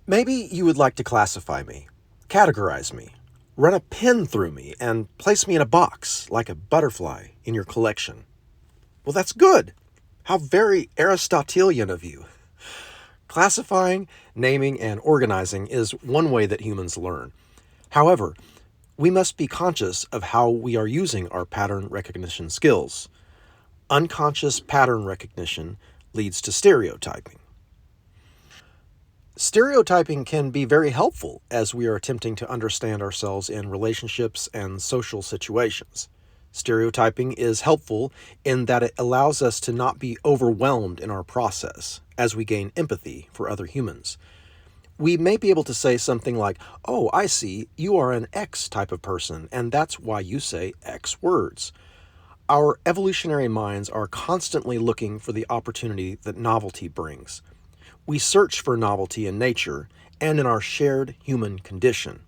Maybe you would like to classify me, categorize me, run a pen through me, and place me in a box like a butterfly in your collection. Well, that's good. How very Aristotelian of you. Classifying, naming, and organizing is one way that humans learn. However, we must be conscious of how we are using our pattern recognition skills. Unconscious pattern recognition leads to stereotyping. Stereotyping can be very helpful as we are attempting to understand ourselves in relationships and social situations. Stereotyping is helpful in that it allows us to not be overwhelmed in our process as we gain empathy for other humans. We may be able to say something like, "Oh, I see, you are an X type of person, and that's why you say X words." Our evolutionary minds are constantly looking for the opportunity that novelty brings. We search for novelty in nature and in our shared human condition.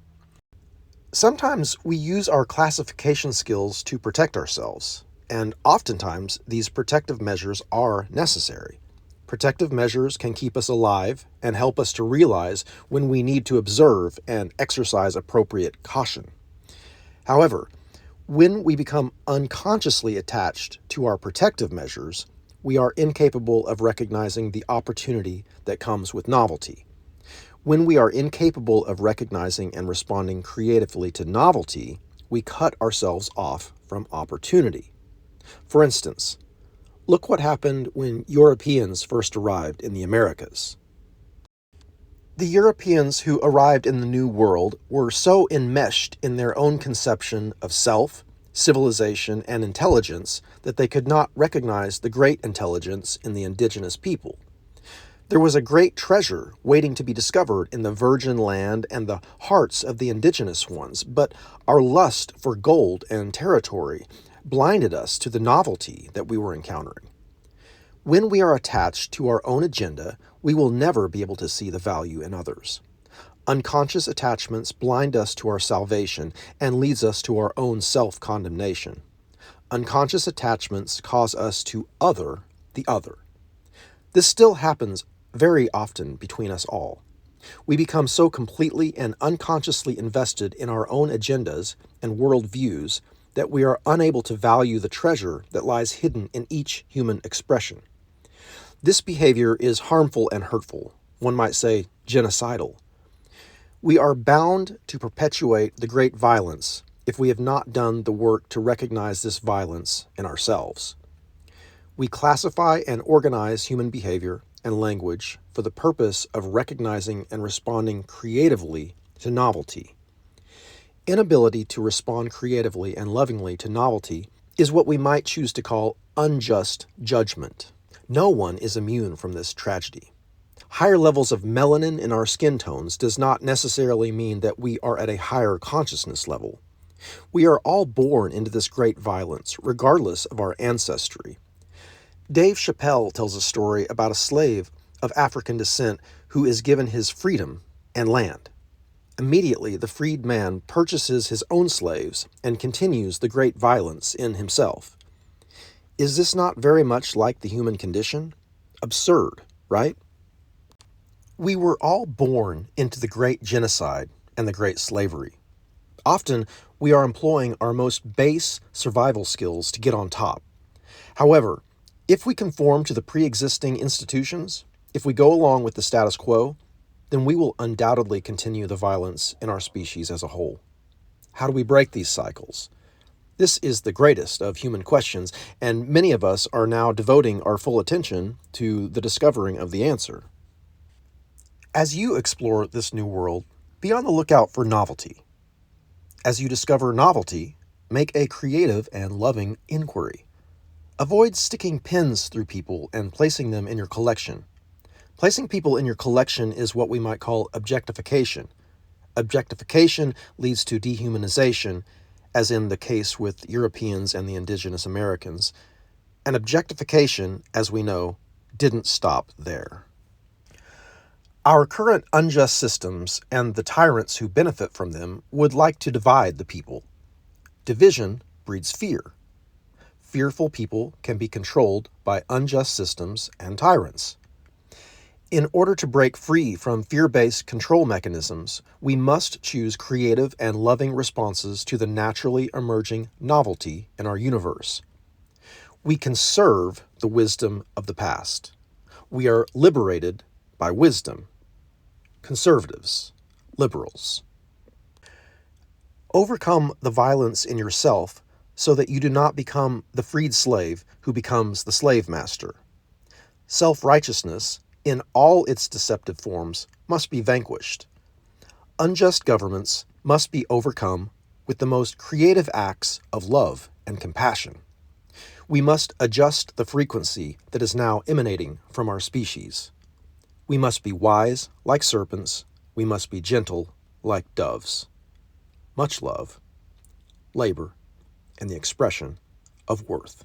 Sometimes we use our classification skills to protect ourselves, and oftentimes these protective measures are necessary. Protective measures can keep us alive and help us to realize when we need to observe and exercise appropriate caution. However, when we become unconsciously attached to our protective measures, we are incapable of recognizing the opportunity that comes with novelty. When we are incapable of recognizing and responding creatively to novelty, we cut ourselves off from opportunity. For instance, look what happened when Europeans first arrived in the Americas. The Europeans who arrived in the New World were so enmeshed in their own conception of self, civilization, and intelligence that they could not recognize the great intelligence in the indigenous people. There was a great treasure waiting to be discovered in the virgin land and the hearts of the indigenous ones, but our lust for gold and territory blinded us to the novelty that we were encountering. When we are attached to our own agenda, we will never be able to see the value in others. Unconscious attachments blind us to our salvation and leads us to our own self-condemnation. Unconscious attachments cause us to other the other. This still happens very often between us all. We become so completely and unconsciously invested in our own agendas and worldviews that we are unable to value the treasure that lies hidden in each human expression. This behavior is harmful and hurtful, one might say genocidal. We are bound to perpetuate the great violence if we have not done the work to recognize this violence in ourselves. We classify and organize human behavior and language for the purpose of recognizing and responding creatively to novelty. Inability to respond creatively and lovingly to novelty is what we might choose to call unjust judgment. No one is immune from this tragedy. Higher levels of melanin in our skin tones does not necessarily mean that we are at a higher consciousness level. We are all born into this great violence, regardless of our ancestry. Dave Chappelle tells a story about a slave of African descent who is given his freedom and land. Immediately, the freed man purchases his own slaves and continues the great violence in himself. Is this not very much like the human condition? Absurd, right? We were all born into the great genocide and the great slavery. Often, we are employing our most base survival skills to get on top. However, if we conform to the pre-existing institutions, if we go along with the status quo, then we will undoubtedly continue the violence in our species as a whole. How do we break these cycles? This is the greatest of human questions, and many of us are now devoting our full attention to the discovering of the answer. As you explore this new world, be on the lookout for novelty. As you discover novelty, make a creative and loving inquiry. Avoid sticking pins through people and placing them in your collection. Placing people in your collection is what we might call objectification. Objectification leads to dehumanization, as in the case with Europeans and the indigenous Americans. And objectification, as we know, didn't stop there. Our current unjust systems and the tyrants who benefit from them would like to divide the people. Division breeds fear. Fearful people can be controlled by unjust systems and tyrants. In order to break free from fear-based control mechanisms, we must choose creative and loving responses to the naturally emerging novelty in our universe. We conserve the wisdom of the past. We are liberated by wisdom. Conservatives, liberals. Overcome the violence in yourself so that you do not become the freed slave who becomes the slave master. Self-righteousness, in all its deceptive forms, must be vanquished. Unjust governments must be overcome with the most creative acts of love and compassion. We must adjust the frequency that is now emanating from our species. We must be wise like serpents. We must be gentle like doves. Much love, labor, and the expression of worth.